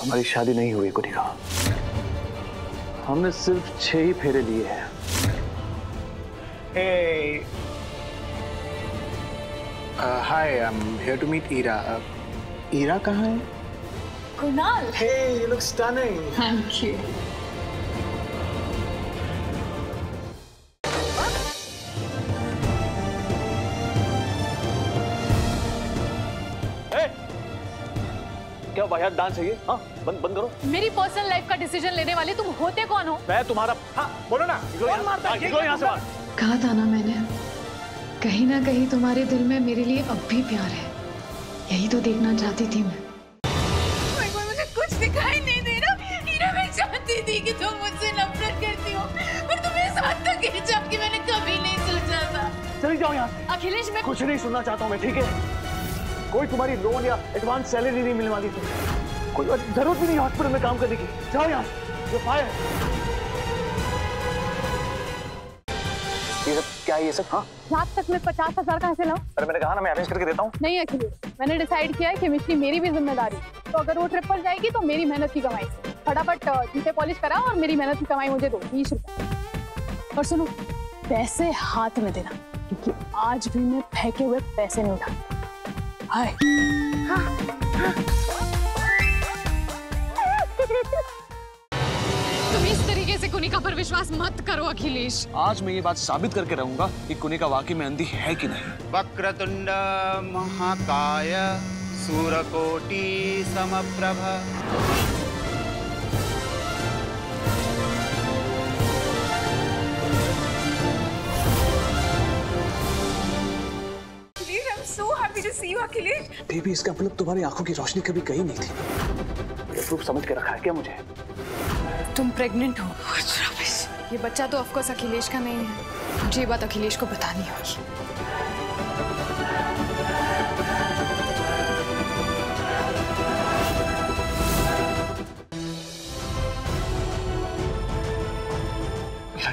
हमारी शादी नहीं हुई कुनिका। हमने सिर्फ 6 ही फेरे लिए हैं। Hey, hi, I'm here to meet Ira. Ira कहाँ है? Kunal. Hey, you look stunning. Thank you. क्या वाहियात डांस है ये? हाँ, बंद करो। मेरी पर्सनल लाइफ का डिसीजन लेने वाले तुम होते कौन हो? मैं तुम्हारा। हाँ, बोलो ना। कौन मारता है? निकलो यहाँ से बाहर। कहा था ना मैंने, कहीं ना कहीं तुम्हारे दिल में मेरे लिए अब भी प्यार है। यही तो देखना चाहती थी मैं। मुझे कुछ दिखाई नहीं दे रहा। हीरा, मैं चाहती थी कि तुम मुझसे नफरत करती हो, पर तुम इस हद तक गिर जाओ कि मैंने कभी नहीं सोचा था। चली जाओ यहाँ से। अखिलेश, मैं कुछ नहीं सुनना चाहता हूँ मैं, ठीक है? कोई तुम्हारी लोन या एडवांस सैलरी नहीं मिलने वाली तुम्हें। कोई जरूरत भी नहीं हॉस्पिटल में काम करने की। जाओ यहाँ से। ये फायर। ये सब क्या है? ये सब हाँ? रात तक मैं 50,000 कहाँ से लाऊं? अरे मैंने कहा ना, मैं अरेंज करके देता हूँ। नहीं अखिलेश, मैंने डिसाइड किया है कि मिश्री मेरी भी जिम्मेदारी। तो अगर वो ट्रिप पर जाएगी तो मेरी मेहनत की कमाई से। फटाफट जूते पॉलिश करा और मेरी मेहनत की कमाई मुझे दो, 20 रुपए। और सुनो, पैसे हाथ में देना, क्योंकि आज भी मैं फेंके हुए पैसे नहीं उठाऊंगी। हाय। तुम इस तरीके से कुनिका पर विश्वास मत करो अखिलेश। आज मैं ये बात साबित करके रहूंगा कि कुनिका वाकई में अंधी है कि नहीं। वक्रतुंड महाकाय सूरकोटि समप्रभ। अखिलेश, बेबी, इसका मतलब तुम्हारी आंखों की रोशनी कभी गई नहीं थी। ये प्रूफ समझ के रखा है क्या मुझे? तुम प्रेग्नेंट हो। ये बच्चा तो ऑफकोर्स अखिलेश का नहीं है। मुझे ये बात अखिलेश को बतानी होगी।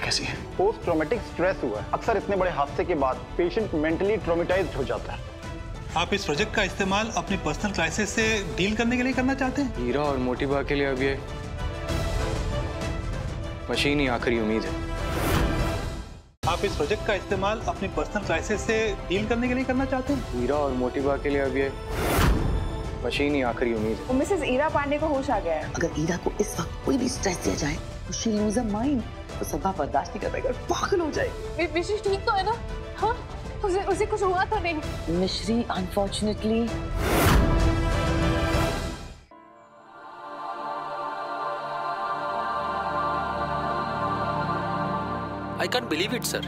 कैसी है? पोस्ट ट्रॉमेटिक स्ट्रेस हुआ है। अक्सर इतने बड़े हादसे के बाद पेशेंट मेंटली ट्रॉमेटाइज्ड हो जाता है। आप इस प्रोजेक्ट का इस्तेमाल अपनी पर्सनल क्राइसिस से डील करने के लिए करना चाहते हैं? हीरा और मोटिबा के लिए अब ये मशीन ही आखिरी उम्मीद है। आप इस प्रोजेक्ट का इस्तेमाल अपनी पर्सनल क्राइसिस से डील करने के लिए करना चाहते हैं? हीरा और मोटिबा के लिए अब ये मशीन ही आखिरी उम्मीद है। मिसेस ईरा पांडे को होश आ गया है। अगर ईरा को इस वक्त कोई भी स्ट्रेस दिया जाए तो शी लूज अ माइंड। तो सभा बर्दाश्त नहीं कर पाएगा, पागल हो जाएगी। विशेष ठीक तो है ना? हाँ, उसे कुछ हुआ तो नहीं? मिश्री unfortunately I can believe it sir.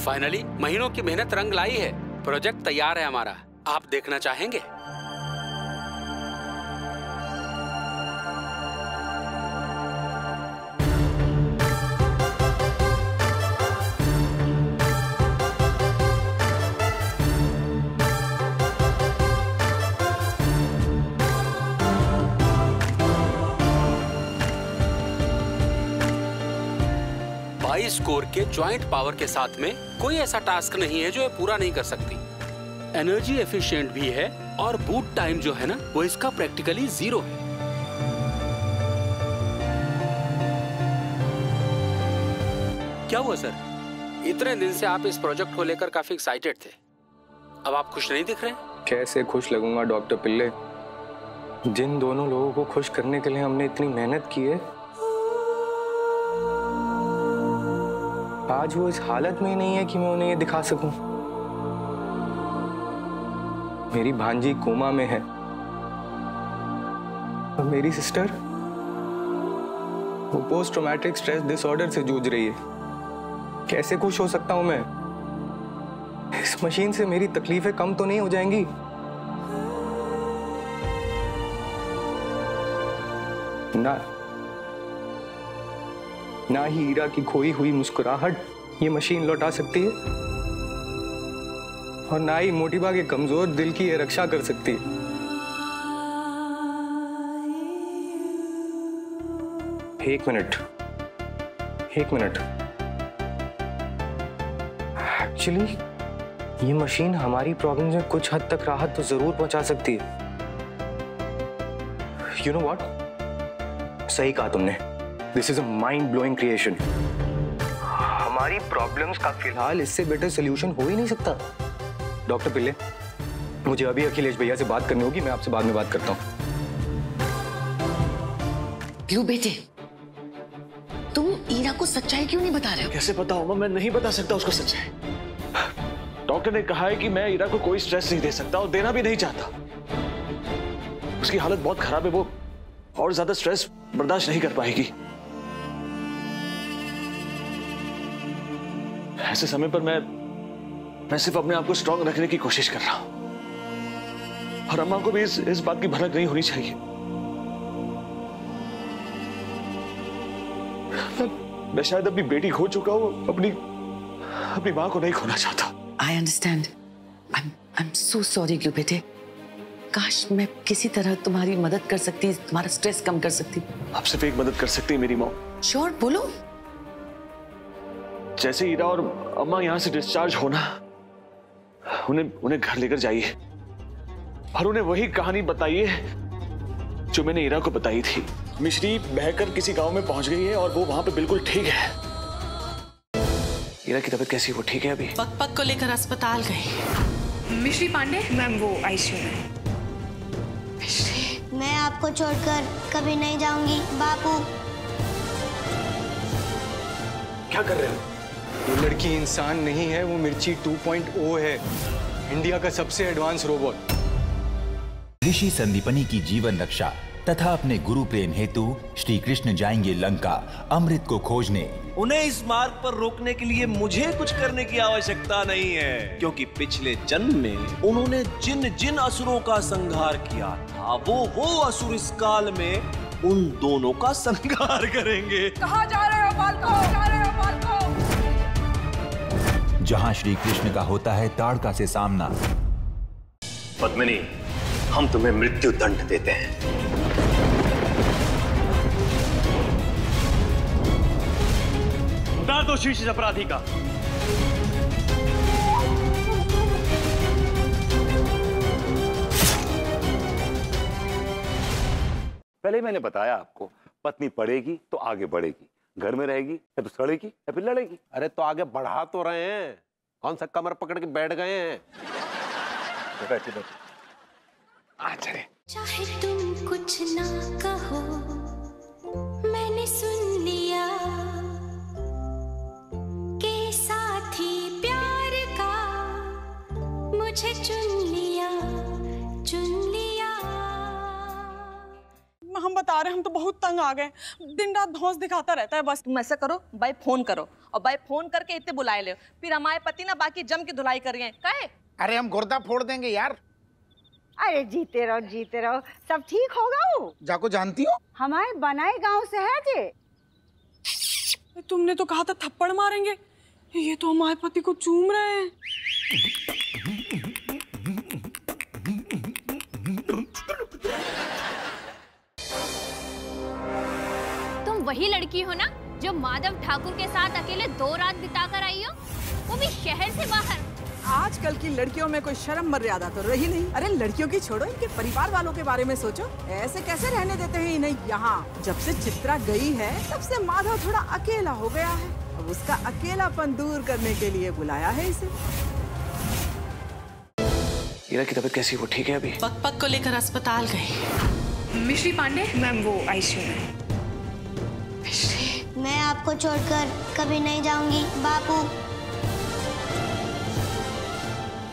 Finally महीनों की मेहनत रंग लाई है। प्रोजेक्ट तैयार है हमारा। आप देखना चाहेंगे? स्कोर के ज्वाइंट पावर के साथ में कोई ऐसा टास्क नहीं है जो ये पूरा नहीं कर सकती। एनर्जी एफिशिएंट भी है और बूट टाइम जो है ना, वो इसका प्रैक्टिकली 0 है। क्या हुआ सर? इतने दिन से आप इस प्रोजेक्ट को लेकर काफी एक्साइटेड थे, अब आप खुश नहीं दिख रहे? कैसे खुश लगूंगा डॉक्टर पिल्ले? जिन दोनों लोगों को खुश करने के लिए हमने इतनी मेहनत की है, आज वो इस हालत में ही नहीं है कि मैं उन्हें ये दिखा सकूं। मेरी भांजी कोमा में है और मेरी सिस्टर वो पोस्ट ट्रॉमेटिक स्ट्रेस डिसऑर्डर से जूझ रही है। कैसे खुश हो सकता हूं मैं? इस मशीन से मेरी तकलीफें कम तो नहीं हो जाएंगी? ना ही हीरा की खोई हुई मुस्कुराहट ये मशीन लौटा सकती है, और ना ही मोटिबा के कमजोर दिल की ये रक्षा कर सकती है। एक मिनट। एक्चुअली ये मशीन हमारी प्रॉब्लम्स में कुछ हद तक राहत तो जरूर पहुंचा सकती है। You know what? सही कहा तुमने, this is a mind blowing creation. हमारी प्रॉब्लम्स का फिलहाल इससे बेटर सोल्यूशन हो ही नहीं सकता। डॉक्टर पिल्ले, मुझे अभी अखिलेश भैया से बात करनी होगी, मैं आपसे बाद में बात करता हूँ। क्यों बेटे, तुम ईरा को सच्चाई क्यों नहीं बता रहे हो? कैसे पता होगा? मैं नहीं बता सकता उसको सच्चाई। डॉक्टर ने कहा है कि मैं ईरा को कोई स्ट्रेस नहीं दे सकता और देना भी नहीं चाहता। उसकी हालत बहुत खराब है, वो और ज्यादा स्ट्रेस बर्दाश्त नहीं कर पाएगी। ऐसे समय पर मैं सिर्फ अपने आप को स्ट्रांग रखने की कोशिश कर रहा हूं और अम्मा को भी इस बात की भनक नहीं होनी चाहिए। मैं शायद अपनी बेटी खो चुका हूं, अपनी मां को नहीं खोना चाहता। I understand. I'm so sorry glue बेटे। काश मैं किसी तरह तुम्हारी मदद कर सकती, तुम्हारा स्ट्रेस कम कर सकती। आप सिर्फ एक मदद कर सकती है मेरी माँ। श्योर, बोलो। जैसे ईरा और अम्मा यहाँ से डिस्चार्ज होना, उन्हें घर लेकर जाइए और उन्हें वही कहानी बताइए जो मैंने ईरा को बताई थी। मिश्री बहकर किसी गांव में पहुंच गई है और वो वहां पे बिल्कुल ठीक है। ईरा की तबीयत कैसी है? वो ठीक है अभी? पक को लेकर अस्पताल गई। मिश्री पांडे मैम, वो आईसीयू में। मैं आपको छोड़कर कभी नहीं जाऊंगी बापू। क्या कर रहे हो? वो लड़की इंसान नहीं है, वो मिर्ची 2.0 है, इंडिया का सबसे एडवांस रोबोट। ऋषि संदीपनी की जीवन रक्षा तथा अपने गुरु प्रेम हेतु श्री कृष्ण जाएंगे लंका अमृत को खोजने। उन्हें इस मार्ग पर रोकने के लिए मुझे कुछ करने की आवश्यकता नहीं है, क्योंकि पिछले जन्म में उन्होंने जिन असुरों का संहार किया था, वो असुर इस काल में उन दोनों का संहार करेंगे। कहाँ जा रहे हो बालको? जा रहे हो बालको? जहां श्री कृष्ण का होता है ताड़का से सामना। पद्मिनी, हम तुम्हें मृत्यु दंड देते हैं। उतार दो शीश अपराधी का। पहले मैंने बताया आपको, पत्नी पढ़ेगी तो आगे बढ़ेगी, घर में रहेगी या तो सड़ेगी या फिर लड़ेगी। अरे तो आगे बढ़ा तो रहे हैं, कौन सा कमर पकड़ के बैठ गए हैं? बैठे बैठे। चले। चाहे तुम कुछ ना कहो, मैंने सुन लिया के साथी प्यार का मुझे चुन लिया। हम बता रहे हैं, हम तो बहुत तंग आ गए। दिन रात धौंस दिखाता रहता है बस। तुम ऐसा करो, बाय फोन करो और बाय फोन करके इतने बुलाए ले, फिर हमारे पति ना बाकी जम की धुलाई कर रहे हैं। काहे? अरे हम गुर्दा फोड़ देंगे यार। अरे जीते रहो, सब ठीक होगा। वो जाको जानती हो, हमारे बनाए गांव से है जे। तुमने तो कहा था थप्पड़ मारेंगे, ये तो हमारे पति को चूम रहे हैं। तुम वही लड़की हो ना जो माधव ठाकुर के साथ अकेले 2 रात बिताकर आई हो, वो भी शहर से बाहर। आजकल की लड़कियों में कोई शर्म मर्यादा तो रही नहीं। अरे लड़कियों की छोड़ो, इनके परिवार वालों के बारे में सोचो। ऐसे कैसे रहने देते हैं इन्हें यहाँ? जब से चित्रा गई है तब से माधव थोड़ा अकेला हो गया है। अब उसका अकेलापन दूर करने के लिए बुलाया है इसे। ईरा की तबीयत कैसी है? वो ठीक है अभी? पक को लेकर अस्पताल गई। मिश्री पांडे मैम, वो आईसीयू में। मैं आपको छोड़कर कभी नहीं जाऊंगी बापू।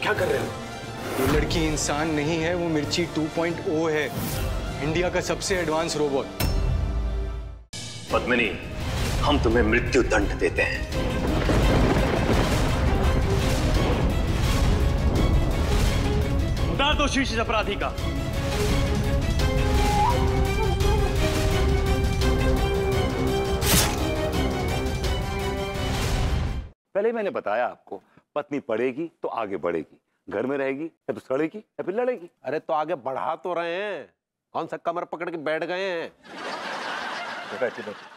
क्या कर रहे हो? वो लड़की इंसान नहीं है, वो मिर्ची 2.0 है, इंडिया का सबसे एडवांस रोबोट। पद्मिनी, हम तुम्हें मृत्यु दंड देते हैं। उतार दो शीश अपराधी का। पहले मैंने बताया आपको, पत्नी पढ़ेगी तो आगे बढ़ेगी, घर में रहेगी या तो सड़ेगी या फिर लड़ेगी। अरे तो आगे बढ़ा तो रहे हैं, कौन सा कमर पकड़ के बैठ गए हैं? बैठे बैठे।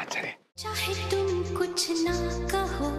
चले। चाहे तुम कुछ ना कहो,